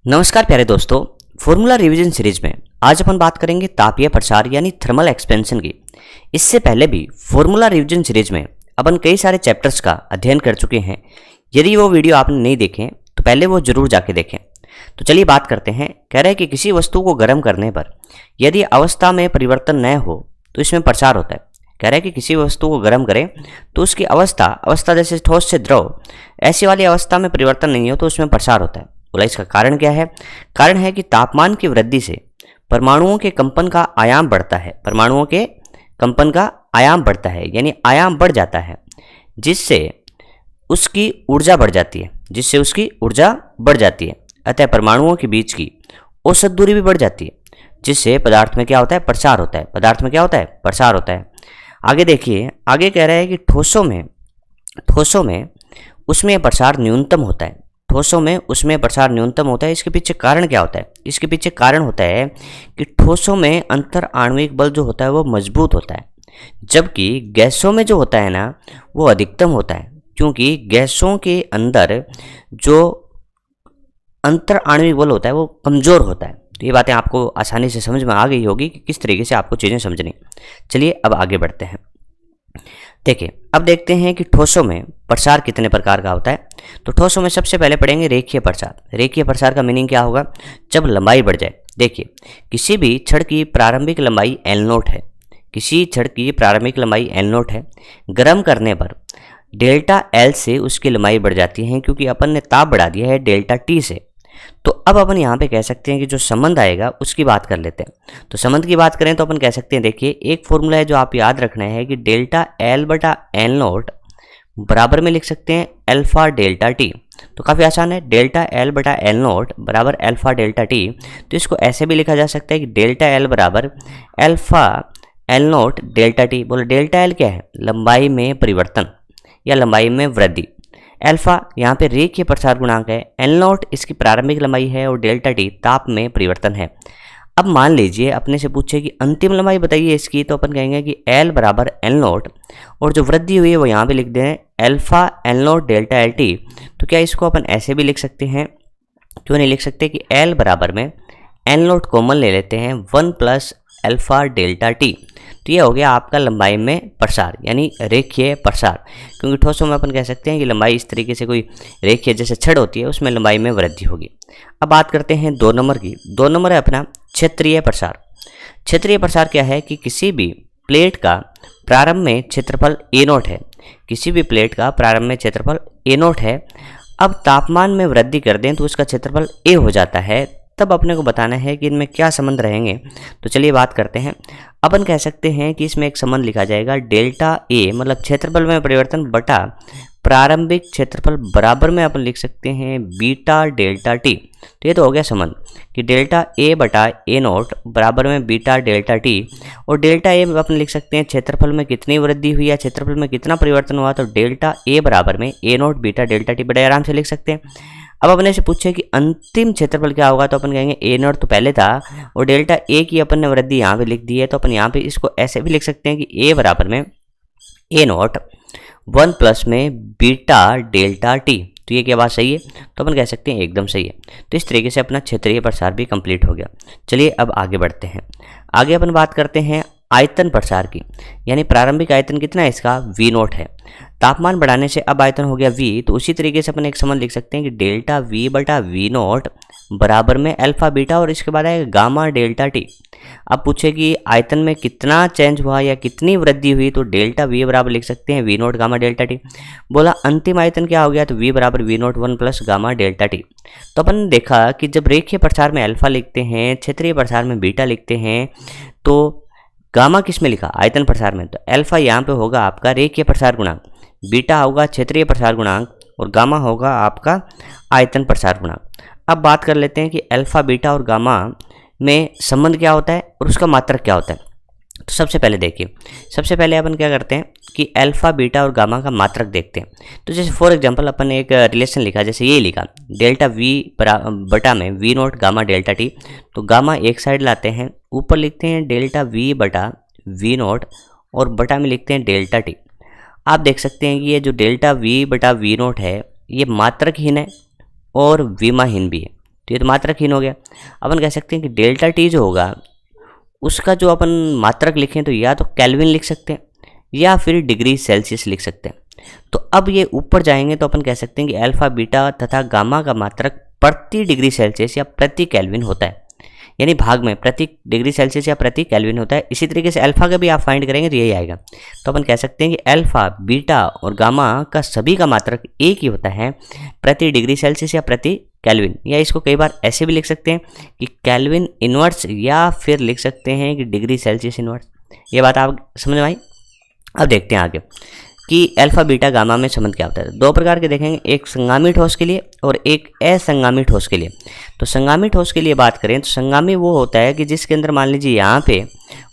नमस्कार प्यारे दोस्तों। फॉर्मूला रिवीजन सीरीज में आज अपन बात करेंगे तापीय प्रसार यानी थर्मल एक्सपेंशन की। इससे पहले भी फॉर्मूला रिवीजन सीरीज में अपन कई सारे चैप्टर्स का अध्ययन कर चुके हैं। यदि वो वीडियो आपने नहीं देखे तो पहले वो जरूर जाके देखें। तो चलिए बात करते हैं। कह रहे हैं कि किसी वस्तु को गर्म करने पर यदि अवस्था में परिवर्तन न हो तो इसमें प्रसार होता है। कह रहे हैं कि किसी वस्तु को गर्म करें तो उसकी अवस्था जैसे ठोस से द्रव ऐसी वाली अवस्था में परिवर्तन नहीं हो तो उसमें प्रसार होता है। बोला इसका कारण क्या है? कारण है कि तापमान की वृद्धि से परमाणुओं के कंपन का आयाम बढ़ता है। परमाणुओं के कंपन का आयाम बढ़ता है यानी आयाम बढ़ जाता है, जिससे उसकी ऊर्जा बढ़ जाती है। अतः परमाणुओं के बीच की औसत दूरी भी बढ़ जाती है, जिससे पदार्थ में क्या होता है? प्रसार होता है। आगे देखिए, आगे कह रहा है कि ठोसों में उसमें प्रसार न्यूनतम होता है। इसके पीछे कारण क्या होता है? इसके पीछे कारण होता है कि ठोसों में अंतर आणविक बल जो होता है वो मजबूत होता है, जबकि गैसों में जो होता है ना वो अधिकतम होता है, क्योंकि गैसों के अंदर जो अंतर आणविक बल होता है वो कमजोर होता है। तो ये बातें आपको आसानी से समझ में आ गई होगी कि किस तरीके से आपको चीज़ें समझनी। चलिए अब आगे बढ़ते हैं। देखिए, अब देखते हैं कि ठोसों में प्रसार कितने प्रकार का होता है। तो ठोसों में सबसे पहले पढ़ेंगे रेखीय प्रसार। रेखीय प्रसार का मीनिंग क्या होगा? जब लंबाई बढ़ जाए। देखिए, किसी भी छड़ की प्रारंभिक लंबाई L0 है। गर्म करने पर डेल्टा L से उसकी लंबाई बढ़ जाती है, क्योंकि अपन ने ताप बढ़ा दिया है डेल्टा T से। तो अब अपन यहाँ पे कह सकते हैं कि जो संबंध आएगा उसकी बात कर लेते हैं। तो संबंध की बात करें तो अपन कह सकते हैं, देखिए एक फॉर्मूला है जो आप याद रखना है कि डेल्टा L बटा L0 बराबर में लिख सकते हैं अल्फा डेल्टा टी। तो काफ़ी आसान है, डेल्टा L बटा L0 बराबर अल्फा डेल्टा टी। तो इसको ऐसे भी लिखा जा सकता है कि डेल्टा L बराबर अल्फा L0 डेल्टा टी। बोले डेल्टा L क्या है? लंबाई में परिवर्तन या लंबाई में वृद्धि। अल्फा यहाँ पे रेखीय प्रसार गुणांक है, L0 इसकी प्रारंभिक लंबाई है और डेल्टा टी ताप में परिवर्तन है। अब मान लीजिए अपने से पूछे कि अंतिम लंबाई बताइए इसकी, तो अपन कहेंगे कि L बराबर L0 और जो वृद्धि हुई है वो यहाँ पे लिख दें alpha L0 delta L T. तो क्या इसको अपन ऐसे भी लिख सकते हैं? क्यों नहीं लिख सकते कि L बराबर में L0 कॉमन ले लेते हैं 1 प्लस अल्फा डेल्टा टी। तो ये हो गया आपका लंबाई में प्रसार यानी रेखीय प्रसार, क्योंकि ठोसों में अपन कह सकते हैं कि लंबाई इस तरीके से कोई रेखीय जैसे छड़ होती है उसमें लंबाई में वृद्धि होगी। अब बात करते हैं 2 नंबर की। 2 नंबर है अपना क्षेत्रीय प्रसार। क्षेत्रीय प्रसार क्या है कि किसी भी प्लेट का प्रारंभ में क्षेत्रफल A0 है। अब तापमान में वृद्धि कर दें तो उसका क्षेत्रफल A हो जाता है। तब अपने को बताना है कि इनमें क्या संबंध रहेंगे। तो चलिए बात करते हैं। अपन कह सकते हैं कि इसमें एक संबंध लिखा जाएगा डेल्टा A मतलब क्षेत्रफल में परिवर्तन बटा प्रारंभिक क्षेत्रफल बराबर में अपन लिख सकते हैं बीटा डेल्टा टी। तो ये तो हो गया संबंध कि डेल्टा A बटा A0 बराबर में बीटा डेल्टा टी। और डेल्टा A में अपन लिख सकते हैं क्षेत्रफल में कितनी वृद्धि हुई या क्षेत्रफल में कितना परिवर्तन हुआ। तो डेल्टा A बराबर में A0 बीटा डेल्टा टी बड़े आराम से लिख सकते हैं। अब अपने से पूछे कि अंतिम क्षेत्रफल क्या होगा, तो अपन कहेंगे A0 तो पहले था और डेल्टा A की अपन ने वृद्धि यहाँ पे लिख दी है। तो अपन यहाँ पे इसको ऐसे भी लिख सकते हैं कि A बराबर में A0 1 प्लस में बीटा डेल्टा टी। तो ये क्या बात सही है? तो अपन कह सकते हैं एकदम सही है। तो इस तरीके से अपना क्षेत्रीय प्रसार भी कंप्लीट हो गया। चलिए अब आगे बढ़ते हैं। आगे अपन बात करते हैं आयतन प्रसार की, यानी प्रारंभिक आयतन कितना है इसका? V0 है। तापमान बढ़ाने से अब आयतन हो गया V। तो उसी तरीके से अपन एक संबंध लिख सकते हैं कि डेल्टा V बटा V0 बराबर में अल्फा बीटा और इसके बाद आएगा गामा डेल्टा टी। अब पूछे कि आयतन में कितना चेंज हुआ या कितनी वृद्धि हुई, तो डेल्टा V बराबर लिख सकते हैं V0 गामा डेल्टा टी। बोला अंतिम आयतन क्या हो गया, तो V बराबर V0 1 plus gamma delta T. तो अपन ने देखा कि जब रेखीय प्रसार में अल्फा लिखते हैं, क्षेत्रीय प्रसार में बीटा लिखते हैं, तो गामा किस में लिखा? आयतन प्रसार में। तो अल्फा यहाँ पे होगा आपका रेखीय प्रसार गुणांक, बीटा होगा क्षेत्रीय प्रसार गुणांक और गामा होगा आपका आयतन प्रसार गुणांक। अब बात कर लेते हैं कि अल्फा बीटा और गामा में संबंध क्या होता है और उसका मात्रक क्या होता है। तो सबसे पहले देखिए, सबसे पहले अपन क्या करते हैं कि अल्फा बीटा और गामा का मात्रक देखते हैं। तो जैसे फॉर एग्जांपल अपन एक रिलेशन लिखा, जैसे ये लिखा डेल्टा V बटा में V0 गामा डेल्टा टी। तो गामा एक साइड लाते हैं, ऊपर लिखते हैं डेल्टा V बटा V0 और बटा में लिखते हैं डेल्टा टी। आप देख सकते हैं कि ये जो डेल्टा V बटा V0 है ये मात्रकहीन है और विमाहीन भी है। तो ये तो मात्रकहीन हो गया। अपन कह सकते हैं कि डेल्टा टी जो होगा उसका जो अपन मात्रक लिखें तो या तो केल्विन लिख सकते हैं या फिर डिग्री सेल्सियस लिख सकते हैं। तो अब ये ऊपर जाएंगे तो अपन कह सकते हैं कि अल्फा बीटा तथा गामा का मात्रक प्रति डिग्री सेल्सियस या प्रति केल्विन होता है, यानी भाग में प्रति डिग्री सेल्सियस या प्रति केल्विन होता है। इसी तरीके से अल्फा का भी आप फाइंड करेंगे तो यही आएगा। तो अपन कह सकते हैं कि अल्फा बीटा और गामा का सभी का मात्रक एक ही होता है प्रति डिग्री सेल्सियस या प्रति केल्विन, या इसको कई बार ऐसे भी लिख सकते हैं कि केल्विन इनवर्स, या फिर लिख सकते हैं कि डिग्री सेल्सियस इनवर्स। ये बात आप समझ में आई। अब देखते हैं आगे कि अल्फा बीटा गामा में संबंध क्या होता है। दो प्रकार के देखेंगे, एक संगामी ठोस के लिए और एक असंगामी ठोस के लिए। तो संगामी ठोस के लिए बात करें तो संगामी वो होता है कि जिसके अंदर मान लीजिए यहाँ पे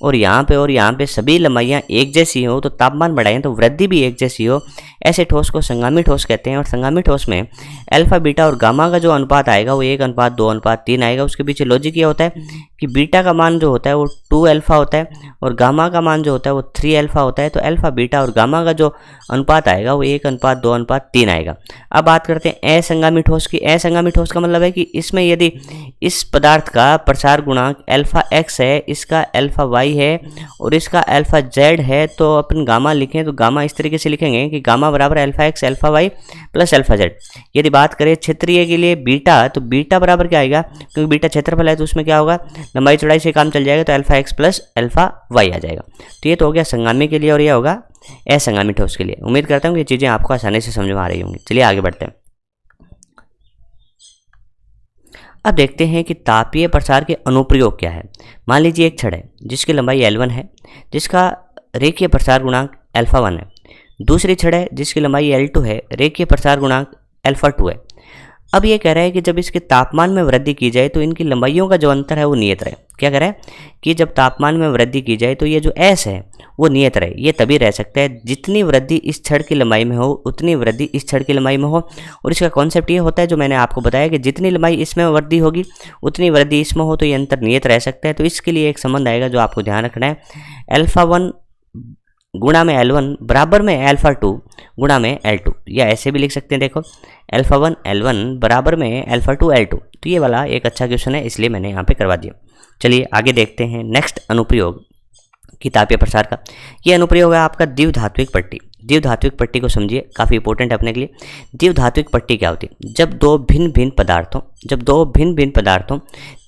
और यहाँ पे और यहाँ पे सभी लंबाइयाँ एक जैसी हो, तो तापमान बढ़ाएं तो वृद्धि भी एक जैसी हो, ऐसे ठोस को संगामी ठोस कहते हैं। और संगामी ठोस में अल्फा बीटा और गामा का जो अनुपात आएगा वो 1:2:3 आएगा। उसके पीछे लॉजिक ये होता है कि बीटा का मान जो होता है वो 2 अल्फा होता है और गामा का मान जो होता है वो 3 अल्फा होता है। तो अल्फा बीटा और गामा का जो अनुपात आएगा वो 1:2:3 आएगा। अब बात करते हैं असंगामी ठोस की। असंगामी ठोस का मतलब है कि इसमें यदि इस पदार्थ का प्रसार गुणांक अल्फा एक्स है, इसका अल्फा वाई है और इसका अल्फा जेड है, तो अपन गामा लिखें तो गामा इस तरीके से लिखेंगे कि गामा बराबर alpha x alpha y plus alpha z. यदि बात करें क्षेत्रीय के लिए बीटा, तो बीटा बराबर क्या आएगा, क्योंकि बीटा क्षेत्रफल है तो उसमें क्या होगा, लंबाई चौड़ाई से काम चल जाएगा, तो alpha X plus alpha Y आ जाएगा। तो ये तो हो गया संगामी के लिए और यह होगा असंगामी ठोस के लिए। उम्मीद करता हूँ ये चीज़ें आपको आसानी से समझ में आ रही होंगी। चलिए आगे बढ़ते हैं। अब देखते हैं कि तापीय प्रसार के अनुप्रयोग क्या है। मान लीजिए एक छड़ है जिसकी लंबाई L1 है, जिसका रेखीय प्रसार गुणांक अल्फा 1 है। दूसरी छड़ है जिसकी लंबाई L2 है, रेखीय प्रसार गुणांक अल्फा 2 है। अब ये कह रहा है कि जब इसके तापमान में वृद्धि की जाए तो इनकी लंबाइयों का जो अंतर है वो नियत रहे। क्या कह रहा है कि जब तापमान में वृद्धि की जाए तो ये जो S है वो नियत रहे। ये तभी रह सकता है जितनी वृद्धि इस छड़ की लंबाई में हो उतनी वृद्धि इस छड़ की लंबाई में हो। और इसका कॉन्सेप्ट ये होता है जो मैंने आपको बताया कि जितनी लंबाई इसमें वृद्धि होगी उतनी वृद्धि इसमें हो, तो ये अंतर नियत रह सकता है। तो इसके लिए एक संबंध आएगा जो आपको ध्यान रखना है, अल्फा 1 गुणा में L1 बराबर में अल्फा 2 गुणा में L2, या ऐसे भी लिख सकते हैं। देखो अल्फा 1 L1 बराबर में अल्फा 2 L2। तो ये वाला एक अच्छा क्वेश्चन है, इसलिए मैंने यहाँ पे करवा दिया। चलिए आगे देखते हैं नेक्स्ट अनुप्रयोग की तापीय प्रसार का। ये अनुप्रयोग है आपका द्विधात्विक पट्टी। द्विधात्विक पट्टी को समझिए, काफ़ी इंपॉर्टेंट है अपने के लिए। द्विधात्विक पट्टी क्या होती है, जब दो भिन्न भिन्न पदार्थों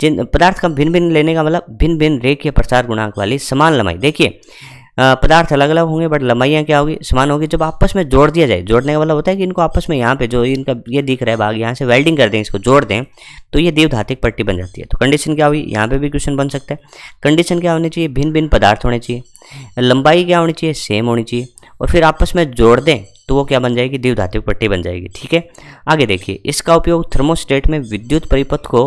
जिन पदार्थ का भिन्न भिन्न लेने का मतलब भिन्न भिन्न रेखीय प्रसार गुणांक वाली समान लंबाई। देखिए पदार्थ अलग अलग होंगे बट लंबाइयाँ क्या होगी, समान होगी। जब आपस में जोड़ दिया जाए, जोड़ने का मतलब होता है कि इनको आपस में यहाँ पे जो इनका ये दिख रहा है भाग, यहाँ से वेल्डिंग कर दें, इसको जोड़ दें, तो ये द्विधात्विक पट्टी बन जाती है। तो कंडीशन क्या हुई, यहाँ पे भी क्वेश्चन बन सकता है। कंडीशन क्या होनी चाहिए, भिन्न भिन्न पदार्थ होने चाहिए, लंबाई क्या होनी चाहिए, सेम होनी चाहिए, और फिर आपस में जोड़ दें तो वो क्या बन जाएगी, द्विधात्विक पट्टी बन जाएगी। ठीक है, आगे देखिए, इसका उपयोग थर्मोस्टेट में विद्युत परिपथ को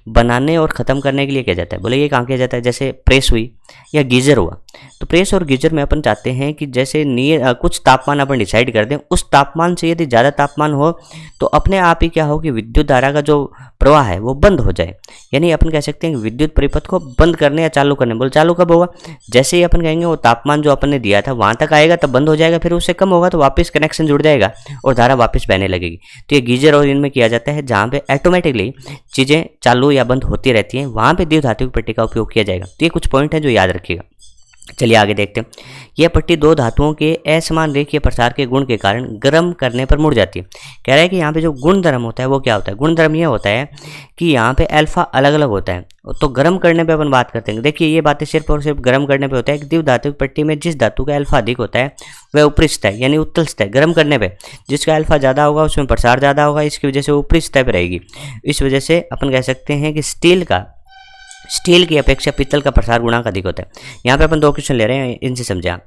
बनाने और ख़त्म करने के लिए किया जाता है। बोले ये कहाँ किया जाता है, जैसे प्रेस हुई या गीजर हुआ। तो प्रेस और गीजर में अपन चाहते हैं कि जैसे कुछ तापमान अपन डिसाइड कर दें, उस तापमान से यदि ज़्यादा तापमान हो तो अपने आप ही क्या हो कि विद्युत धारा का जो प्रवाह है वो बंद हो जाए। यानी अपन कह सकते हैं कि विद्युत परिपथ को बंद करने या चालू करने। बोले चालू कब होगा, जैसे ही अपन कहेंगे वो तापमान जो अपन ने दिया था वहाँ तक आएगा तब बंद हो जाएगा, फिर उससे कम होगा तो वापस कनेक्शन जुड़ जाएगा और धारा वापस बहने लगेगी। तो ये गीजर और इनमें किया जाता है जहाँ पे ऑटोमेटिकली चीज़ें चालू या बंद होती रहती हैं, वहाँ पे द्विधात्विक पट्टी का उपयोग किया जाएगा। तो ये कुछ पॉइंट है जो याद रखिएगा। चलिए आगे देखते हैं। यह पट्टी दो धातुओं के असमान रेखीय प्रसार के गुण के कारण गर्म करने पर मुड़ जाती है। कह रहा है कि यहाँ पे जो गुण धर्म होता है वो क्या होता है, गुण धर्म ये होता है कि यहाँ पे अल्फा अलग अलग होता है। तो गर्म करने पे अपन बात करते हैं। देखिए ये बातें सिर्फ और सिर्फ गर्म करने पे होता है कि द्विधात्विक पट्टी में जिस धातु का अल्फा अधिक होता है वह ऊपरी सतह यानी उत्तल सतह, गर्म करने पे जिसका अल्फा ज़्यादा होगा उसमें प्रसार ज़्यादा होगा, इसकी वजह से ऊपरी सतह पर रहेगी। इस वजह से अपन कह सकते हैं कि स्टील की अपेक्षा पित्तल का प्रसार गुणांक अधिक होता है। यहाँ पे अपन दो क्वेश्चन ले रहे हैं, इनसे समझा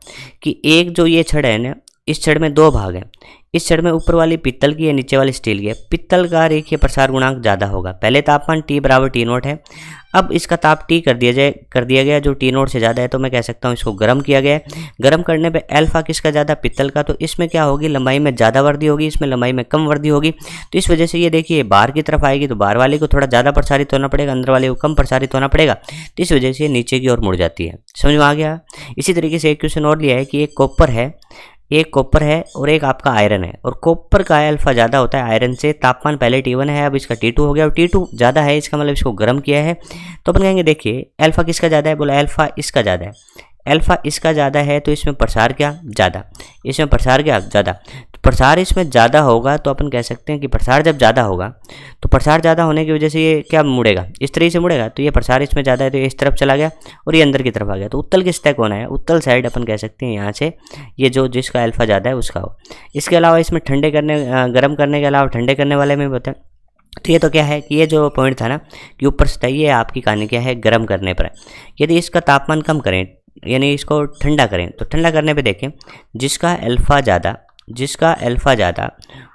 कि एक जो ये छड़ है ना, इस छड़ में दो भाग हैं। इस छड़ में ऊपर वाली पित्तल की है, नीचे वाली स्टील की है। पित्तल का रेखीय प्रसार गुणांक ज़्यादा होगा। पहले तापमान T बराबर T0 है। अब इसका ताप T कर दिया गया जो T0 से ज़्यादा है, तो मैं कह सकता हूँ इसको गर्म किया गया है। गर्म करने पे अल्फा किसका ज़्यादा, पित्तल का। तो इसमें क्या होगी, लंबाई में ज़्यादा वृद्धि होगी, इसमें लंबाई में कम वृद्धि होगी। तो इस वजह से ये देखिए बाहर की तरफ आएगी तो बाहर वाले को थोड़ा ज़्यादा प्रसारित होना पड़ेगा, अंदर वाले को कम प्रसारित होना पड़ेगा। तो इस वजह से नीचे की ओर मुड़ जाती है। समझ में आ गया। इसी तरीके से एक क्वेश्चन और लिया है कि एक कॉपर है, एक कॉपर है और एक आपका आयरन है, और कॉपर का अल्फा ज़्यादा होता है आयरन से। तापमान पहले T1 है, अब इसका T2 हो गया, और T2 ज़्यादा है, इसका मतलब इसको गर्म किया है। तो अपन कहेंगे देखिए अल्फा किसका ज़्यादा है, बोला अल्फा इसका ज़्यादा है। अल्फा इसका ज़्यादा है तो इसमें प्रसार क्या ज़्यादा, इसमें प्रसार क्या ज़्यादा। तो प्रसार इसमें ज़्यादा होगा तो अपन कह सकते हैं कि प्रसार जब ज़्यादा होगा तो प्रसार ज़्यादा होने की वजह से ये क्या मुड़ेगा, इस तरीके से मुड़ेगा। तो ये प्रसार इसमें ज़्यादा है तो ये इस तरफ चला गया और ये अंदर की तरफ आ गया। तो उत्तल किस तक होना है, उत्तल साइड अपन कह सकते हैं यहाँ से ये जो जिसका अल्फा ज़्यादा है उसका हो। इसके अलावा इसमें ठंडे करने गर्म करने के अलावा ठंडे करने वाले में भी होता है। तो ये तो क्या है कि ये जो पॉइंट था ना कि ऊपर से था, ये आपकी कहानी क्या है, गर्म करने पर है। यदि इसका तापमान कम करें यानी इसको ठंडा करें तो ठंडा करने पे देखें जिसका अल्फ़ा ज़्यादा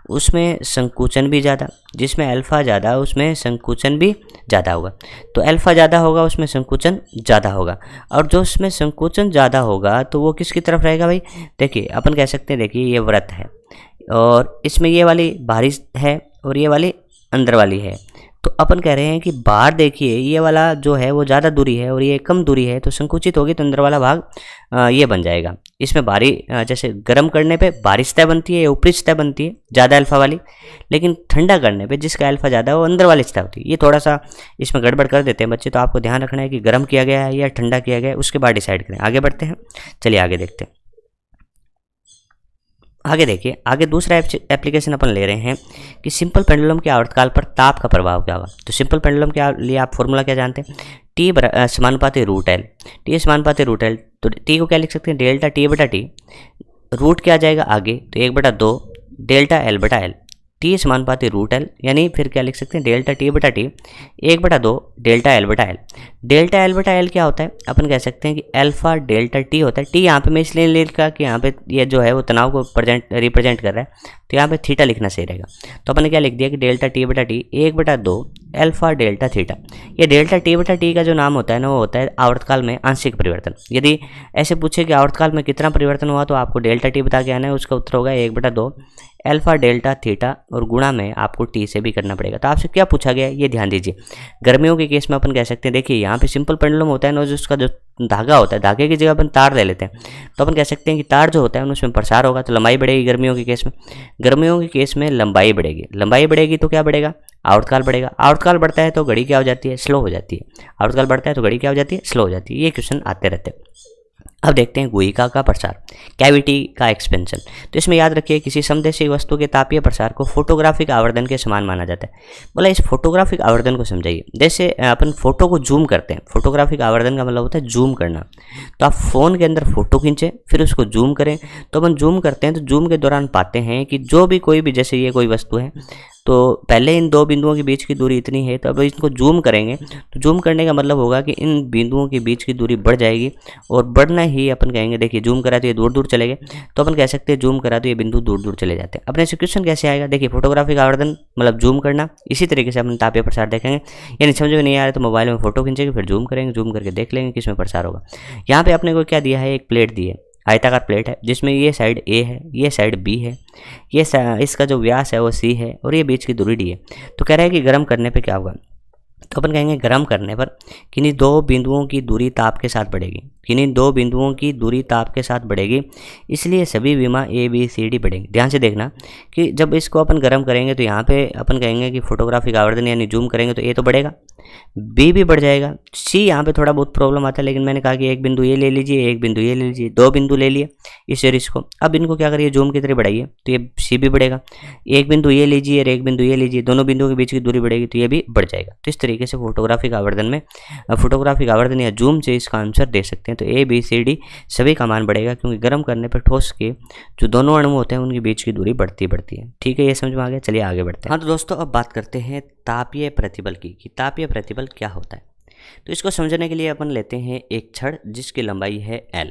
उसमें संकुचन भी ज़्यादा, जिसमें अल्फ़ा ज़्यादा उसमें संकुचन भी ज़्यादा होगा। तो अल्फ़ा ज़्यादा होगा उसमें संकुचन ज़्यादा होगा, और जो उसमें संकुचन ज़्यादा होगा तो वो किसकी तरफ रहेगा भाई। देखिए अपन कह सकते हैं, देखिए ये व्रत है और इसमें ये वाली बाहरी है और ये वाली अंदर वाली है। तो अपन कह रहे हैं कि बाहर देखिए ये वाला जो है वो ज़्यादा दूरी है और ये कम दूरी है, तो संकुचित होगी तो अंदर वाला भाग ये बन जाएगा। इसमें बाहरी जैसे गर्म करने पे बाहरी सतह बनती है या ऊपरी सतह बनती है ज़्यादा अल्फा वाली, लेकिन ठंडा करने पे जिसका अल्फा ज़्यादा है वो अंदर वाली सतह होती है। ये थोड़ा सा इसमें गड़बड़ कर देते हैं बच्चे, तो आपको ध्यान रखना है कि गर्म किया गया है या ठंडा किया गया है, उसके बाद डिसाइड करें। आगे बढ़ते हैं, चलिए आगे देखते हैं। आगे देखिए, आगे दूसरा एप्लीकेशन अपन ले रहे हैं कि सिंपल पेंडुलम के आवर्तकाल पर ताप का प्रभाव क्या होगा। तो सिंपल पेंडुलम के लिए आप फॉर्मूला क्या जानते हैं, टी समानुपाती रूट एल। टी समानुपाती रूट एल, तो टी को क्या लिख सकते हैं, डेल्टा टी बटा टी। रूट क्या आ जाएगा आगे, तो 1/2 डेल्टा एल बटा एल। टी समानुपाती रूट एल, यानी फिर क्या लिख सकते हैं, डेल्टा टी बटा टी 1/2 डेल्टा एल बटा एल। डेल्टा एल बटा एल क्या होता है, अपन कह सकते हैं कि अल्फा डेल्टा टी होता है। टी यहाँ पे मैं इसलिए लिखा कि यहाँ पे ये जो है वो तनाव को रिप्रेजेंट कर रहा है, तो यहाँ पे थीटा लिखना सही रहेगा। तो अपन ने क्या लिख दिया कि डेल्टा टी बटा टी 1/2 अल्फा डेल्टा थीटा। ये डेल्टा टी बटा टी का जो नाम होता है ना वो होता है आवर्तकाल में आंशिक परिवर्तन। यदि ऐसे पूछे कि आवर्तकाल में कितना परिवर्तन हुआ तो आपको डेल्टा टी बता के आना है, उसका उत्तर होगा 1/2 अल्फा डेल्टा थीटा, और गुणा में आपको टी से भी करना पड़ेगा। तो आपसे क्या पूछा गया है ये ध्यान दीजिए। गर्मियों के केस में अपन कह सकते हैं, देखिए यहाँ पे सिंपल पेंडुलम होता है ना, जो उसका जो धागा होता है, धागे की जगह अपन तार ले लेते हैं, तो अपन कह सकते हैं कि तार जो होता है उसमें प्रसार होगा तो लंबाई बढ़ेगी। गर्मियों के केस में, गर्मियों के केस में लंबाई बढ़ेगी, लंबाई बढ़ेगी तो क्या बढ़ेगा, आवर्तकाल बढ़ेगा। आवर्तकाल बढ़ता है तो घड़ी क्या हो जाती है, स्लो हो जाती है। आवर्तकाल बढ़ता है तो घड़ी क्या हो जाती है, स्लो हो जाती है। ये क्वेश्चन आते रहते हैं। अब देखते हैं गुहिका का प्रसार, कैविटी का एक्सपेंशन। तो इसमें याद रखिए किसी समदेशी वस्तु के तापीय प्रसार को फोटोग्राफिक आवर्धन के समान माना जाता है। बोला इस फोटोग्राफिक आवर्धन को समझाइए। जैसे अपन फोटो को जूम करते हैं, फोटोग्राफिक आवर्धन का मतलब होता है जूम करना। तो आप फ़ोन के अंदर फोटो खींचें फिर उसको जूम करें, तो अपन जूम करते हैं तो जूम के दौरान पाते हैं कि जो भी कोई भी, जैसे ये कोई वस्तु है तो पहले इन दो बिंदुओं के बीच की दूरी इतनी है, तो अब इसको जूम करेंगे तो जूम करने का मतलब होगा कि इन बिंदुओं के बीच की दूरी बढ़ जाएगी, और बढ़ना ही अपन कहेंगे, देखिए जूम करा तो ये दूर दूर चले गए, तो अपन कह सकते हैं जूम करा तो ये बिंदु दूर दूर चले जाते हैं। अपने से क्वेश्चन कैसे आएगा, देखिए फोटोग्राफिक आवर्धन मतलब जूम करना, इसी तरीके से अपन तापीय प्रसार देखेंगे। यानी समझ में नहीं आ रहा तो मोबाइल में फोटो खींचेंगे फिर जूम करेंगे, जूम करके देख लेंगे किसमें प्रसार होगा। यहाँ पे अपने को क्या दिया है, एक प्लेट दी है, आयताकार प्लेट है जिसमें ये साइड ए है, ये साइड बी है, ये इसका जो व्यास है वो सी है और ये बीच की दूरी डी है। तो कह रहा है कि गर्म करने पे क्या होगा, तो अपन कहेंगे गर्म करने पर किन्हीं दो बिंदुओं की दूरी ताप के साथ बढ़ेगी, किन्हीं दो बिंदुओं की दूरी ताप के साथ बढ़ेगी, इसलिए सभी विमा ए बी सी डी बढ़ेंगे। ध्यान से देखना कि जब इसको अपन गर्म करेंगे तो यहाँ पे अपन कहेंगे कि फोटोग्राफिक आवर्धन यानी जूम करेंगे तो ए तो बढ़ेगा, बी भी बढ़ जाएगा, सी यहाँ पे थोड़ा बहुत प्रॉब्लम आता है, लेकिन मैंने कहा कि एक बिंदु ये ले लीजिए, एक बिंदु ये ले लीजिए, दो बिंदु ले लिए इस सीरीज को। अब इनको क्या करिए, जूम की तरह बढ़ाइए तो ये सी भी बढ़ेगा, एक बिंदु ये लीजिए और एक बिंदु ये लीजिए, दोनों बिंदुओं के बीच की दूरी बढ़ेगी तो ये भी बढ़ जाएगा। तो इस तरीके से फोटोग्राफिक आवर्धन या जूम से इसका आंसर दे सकते हैं। तो ए बी सी डी सभी का मान बढ़ेगा, क्योंकि गर्म करने पर ठोस के जो दोनों अणु होते हैं उनके बीच की दूरी बढ़ती है। ठीक है, ये समझ में आ गया। चलिए आगे बढ़ते हैं। हाँ तो दोस्तों अब बात करते हैं तापीय प्रतिबल की, कि तापीय प्रतिबल क्या होता है। तो इसको समझने के लिए अपन लेते हैं एक छड़ जिसकी लंबाई है L।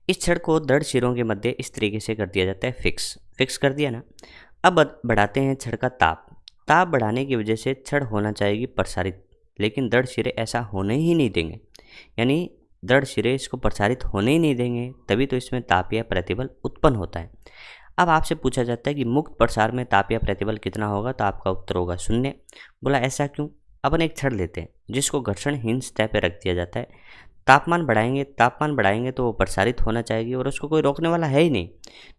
इस छड़ को दृढ़ सिरों के मध्य इस तरीके से कर दिया जाता है, फिक्स कर दिया ना। अब बढ़ाते हैं छड़ का ताप बढ़ाने की वजह से छड़ होना चाहिए प्रसारित, लेकिन दृढ़ सिरे ऐसा होने ही नहीं देंगे, यानी दृढ़ सिरे इसको प्रसारित होने ही नहीं देंगे, तभी तो इसमें तापीय प्रतिबल उत्पन्न होता है। अब आपसे पूछा जाता है कि मुक्त प्रसार में तापीय प्रतिबल कितना होगा, तो आपका उत्तर होगा 0। बोला ऐसा क्यों। अपन एक छड़ लेते हैं जिसको घर्षणहीन सतह पर रख दिया जाता है, तापमान बढ़ाएंगे तो वो प्रसारित होना चाहिए और उसको कोई रोकने वाला है ही नहीं,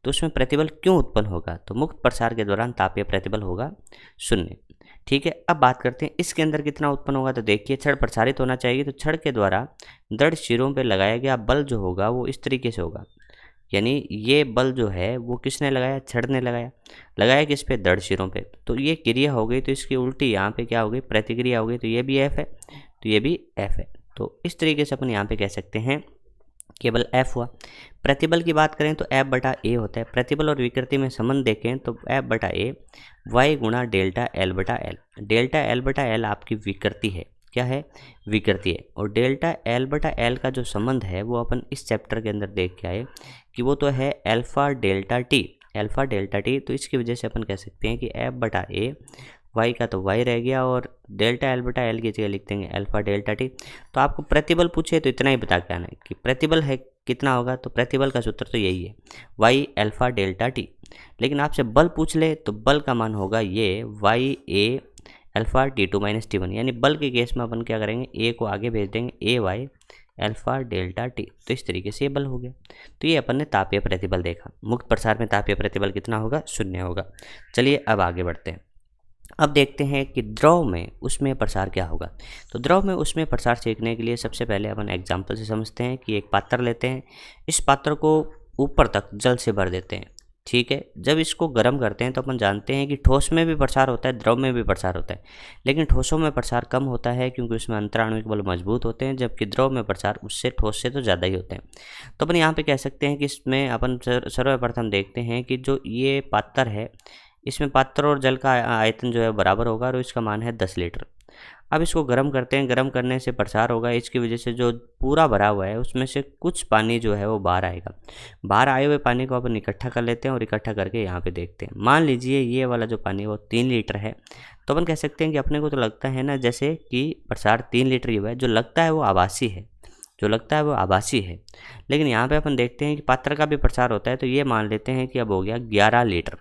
तो उसमें प्रतिबल क्यों उत्पन्न होगा? तो मुक्त प्रसार के दौरान तापीय प्रतिबल होगा 0। ठीक है, अब बात करते हैं इसके अंदर कितना उत्पन्न होगा। तो देखिए छड़ प्रसारित होना चाहिए, तो छड़ के द्वारा दृढ़ शिरों पर लगाया गया बल जो होगा वो इस तरीके से होगा, यानी ये बल जो है वो किसने लगाया? छड़ ने लगाया किस पे? दृढ़ शिरों पे। तो ये क्रिया हो गई, तो इसकी उल्टी यहाँ पे क्या हो गई? प्रतिक्रिया हो गई। तो ये भी एफ है, तो ये भी एफ है। तो इस तरीके से अपन यहाँ पे कह सकते हैं केवल एफ हुआ। प्रतिबल की बात करें तो एफ बटा ए होता है। प्रतिबल और विकृति में संबंध देखें तो एफ बटा ए वाई गुणा डेल्टा एल बटा एल। डेल्टा एल बटा एल आपकी विकृति है, क्या है? विकृति है। और डेल्टा एल बटा एल का जो संबंध है वो अपन इस चैप्टर के अंदर देख के आए कि वो तो है अल्फा डेल्टा टी। तो इसकी वजह से अपन कह सकते हैं कि एफ बटा ए वाई का तो वाई रह गया और डेल्टा एल बटा एल की जगह लिख देंगे अल्फा डेल्टा टी। तो आपको प्रतिबल पूछे तो इतना ही बता के आना है कि प्रतिबल है कितना होगा। तो प्रतिबल का सूत्र तो यही है, वाई अल्फा डेल्टा टी। लेकिन आपसे बल पूछ ले तो बल का मान होगा ये वाई ए अल्फा T2 माइनस T1, यानी बल के केस में अपन क्या करेंगे? ए को आगे भेज देंगे, ए वाई अल्फा डेल्टा टी। तो इस तरीके से ये बल हो गया। तो ये अपन ने तापीय प्रतिबल देखा। मुक्त प्रसार में तापीय प्रतिबल कितना होगा? 0 होगा। चलिए अब आगे बढ़ते हैं। अब देखते हैं कि द्रव में उसमें प्रसार क्या होगा। तो द्रव में उसमें प्रसार सीखने के लिए सबसे पहले अपन एग्जाम्पल से समझते हैं कि एक पात्र लेते हैं, इस पात्र को ऊपर तक जल से भर देते हैं। ठीक है, जब इसको गर्म करते हैं तो अपन जानते हैं कि ठोस में भी प्रसार होता है, द्रव में भी प्रसार होता है, लेकिन ठोसों में प्रसार कम होता है क्योंकि उसमें अंतराणविक बल मजबूत होते हैं, जबकि द्रव में प्रसार उससे ठोस से तो ज़्यादा ही होते हैं। तो अपन यहाँ पे कह सकते हैं कि इसमें अपन सर्वप्रथम देखते हैं कि जो ये पात्र है, इसमें पात्र और जल का आयतन जो है बराबर होगा और इसका मान है 10 लीटर। अब इसको गर्म करते हैं, गर्म करने से प्रसार होगा, इसकी वजह से जो पूरा भरा हुआ है उसमें से कुछ पानी जो है वो बाहर आएगा। बाहर आए हुए पानी को अपन इकट्ठा कर लेते हैं और इकट्ठा करके यहाँ पे देखते हैं। मान लीजिए ये वाला जो पानी है वो 3 लीटर है, तो अपन कह सकते हैं कि अपने को तो लगता है ना जैसे कि प्रसार 3 लीटर ही हुआ है, जो लगता है वो आभासी है, लेकिन यहाँ पर अपन देखते हैं कि पात्र का भी प्रसार होता है। तो ये मान लेते हैं कि अब हो गया 11 लीटर।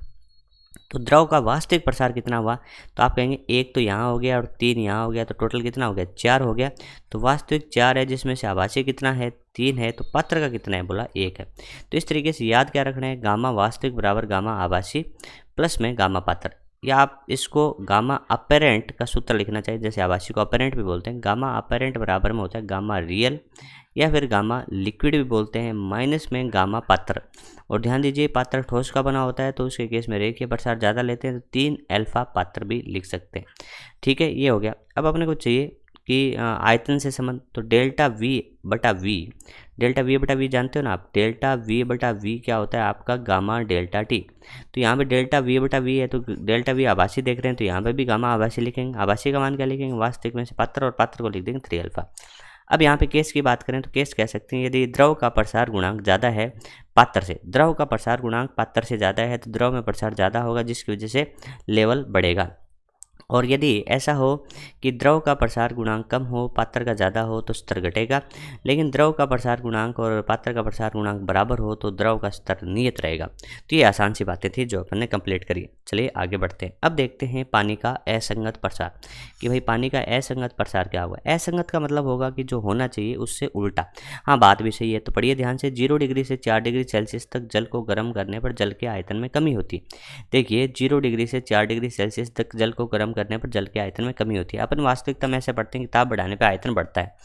तो द्रव का वास्तविक प्रसार कितना हुआ? तो आप कहेंगे एक तो यहाँ हो गया और 3 यहाँ हो गया, तो टोटल कितना हो गया? 4 हो गया। तो वास्तविक 4 है, जिसमें से आभासी कितना है? 3 है। तो पात्र का कितना है? बोला 1 है। तो इस तरीके से याद क्या रखना है? गामा वास्तविक बराबर गामा आभासी प्लस में गामा पात्र, या आप इसको गामा अपेरेंट का सूत्र लिखना चाहिए, जैसे आभासी को अपेरेंट भी बोलते हैं। गामा अपेरेंट बराबर में होता है गामा रियल या फिर गामा लिक्विड भी बोलते हैं, माइनस में गामा पात्र। और ध्यान दीजिए पात्र ठोस का बना होता है, तो उसके केस में रेखीय प्रसार ज़्यादा लेते हैं, तो 3 अल्फा पात्र भी लिख सकते हैं। ठीक है, ये हो गया। अब अपने को चाहिए कि आयतन से संबंध, तो डेल्टा वी बटा वी जानते हो ना आप? डेल्टा वी बटा वी क्या होता है? आपका गामा डेल्टा टी। तो यहाँ पे डेल्टा वी बटा वी है, तो डेल्टा वी आभासी देख रहे हैं, तो यहाँ पे भी गामा आभासी लिखेंगे। आभासी का मान क्या लिखेंगे? वास्तविक में से पात्र, और पात्र को लिख देंगे 3 अल्फा। अब यहाँ पे केस की बात करें तो केस कह सकते हैं यदि द्रव का प्रसार गुणांक ज़्यादा है पात्र से, द्रव का प्रसार गुणांक पात्र से ज़्यादा है तो द्रव में प्रसार ज़्यादा होगा, जिसकी वजह से लेवल बढ़ेगा। और यदि ऐसा हो कि द्रव का प्रसार गुणांक कम हो, पात्र का ज़्यादा हो, तो स्तर घटेगा। लेकिन द्रव का प्रसार गुणांक और पात्र का प्रसार गुणांक बराबर हो तो द्रव का स्तर नियत रहेगा। तो ये आसान सी बातें थी जो अपन ने कंप्लीट करी। चलिए आगे बढ़ते हैं। अब देखते हैं पानी का असंगत प्रसार, कि भाई पानी का असंगत प्रसार क्या होगा। असंगत का मतलब होगा कि जो होना चाहिए उससे उल्टा। हाँ, बात भी सही है, तो पढ़िए ध्यान से। 0 डिग्री से 4 डिग्री सेल्सियस तक जल को गर्म करने पर जल के आयतन में कमी होती है। देखिए 0 डिग्री से 4 डिग्री सेल्सियस तक जल को गर्म करने पर जल के आयतन में कमी होती है। अपन वास्तविकता में ऐसे पढ़ते हैं कि ताप बढ़ाने पर आयतन बढ़ता है,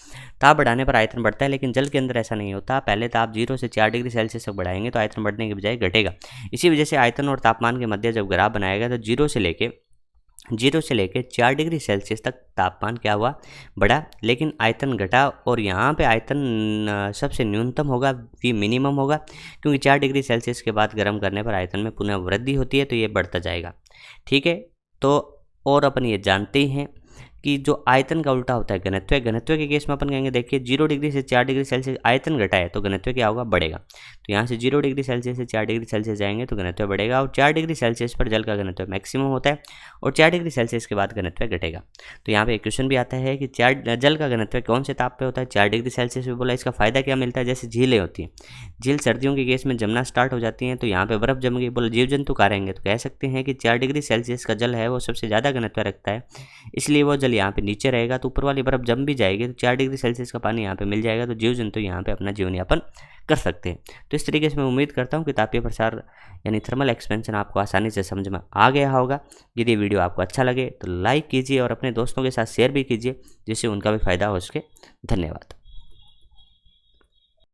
ताप बढ़ाने पर आयतन बढ़ता है, लेकिन जल के अंदर ऐसा नहीं होता। पहले ताप 0 से 4 डिग्री सेल्सियस तक बढ़ाएंगे तो आयतन बढ़ने के बजाय घटेगा। इसी वजह से आयतन और तापमान के मध्य जब ग्राफ बनाएगा तो 0 से लेके 4 डिग्री सेल्सियस तक तापमान क्या हुआ? बढ़ा, लेकिन आयतन घटा। और यहाँ पे आयतन सबसे न्यूनतम होगा, वी मिनिमम होगा, क्योंकि 4 डिग्री सेल्सियस के बाद गर्म करने पर आयतन में पुनः वृद्धि होती है, तो ये बढ़ता जाएगा। ठीक है, तो और अपन ये जानते ही हैं कि जो आयतन का उल्टा होता है घनत्व। घनत्व के केस में अपन कहेंगे देखिए 0 डिग्री से 4 डिग्री सेल्सियस आयतन घटा है तो घनत्व क्या होगा? बढ़ेगा। तो यहाँ से 0 डिग्री सेल्सियस से 4 डिग्री सेल्सियस जाएंगे तो घनत्व बढ़ेगा। और 4 डिग्री सेल्सियस पर जल का घनत्व मैक्सिमम होता है और 4 डिग्री सेल्सियस के बाद घनत्व घटेगा। तो यहाँ पे एक क्वेश्चन भी आता है कि जल का घनत्व कौन से ताप पे होता है? 4 डिग्री सेल्सियस पे बोला। इसका फायदा क्या मिलता है? जैसे झीलें होती हैं, झील सर्दियों के केस में जमना स्टार्ट हो जाती हैं, तो यहाँ पे बर्फ जम गई, बोला जीव जंतु कहाँ रहेंगे? तो कह सकते हैं कि 4 डिग्री सेल्सियस का जल है वो सबसे ज़्यादा घनत्व रखता है, इसलिए वो जल लेवल यहाँ पे नीचे रहेगा तो ऊपर वाली बर्फ जम भी जाएगी तो 4 डिग्री सेल्सियस का पानी यहाँ पे मिल जाएगा, तो जीव जंतु यहाँ पे अपना जीवन यापन कर सकते हैं। तो इस तरीके से मैं उम्मीद करता हूँ कि तापीय प्रसार यानी थर्मल एक्सपेंशन आपको आसानी से समझ में आ गया होगा। यदि वीडियो आपको अच्छा लगे तो लाइक कीजिए और अपने दोस्तों के साथ शेयर भी कीजिए, जिससे उनका भी फायदा हो सके। धन्यवाद।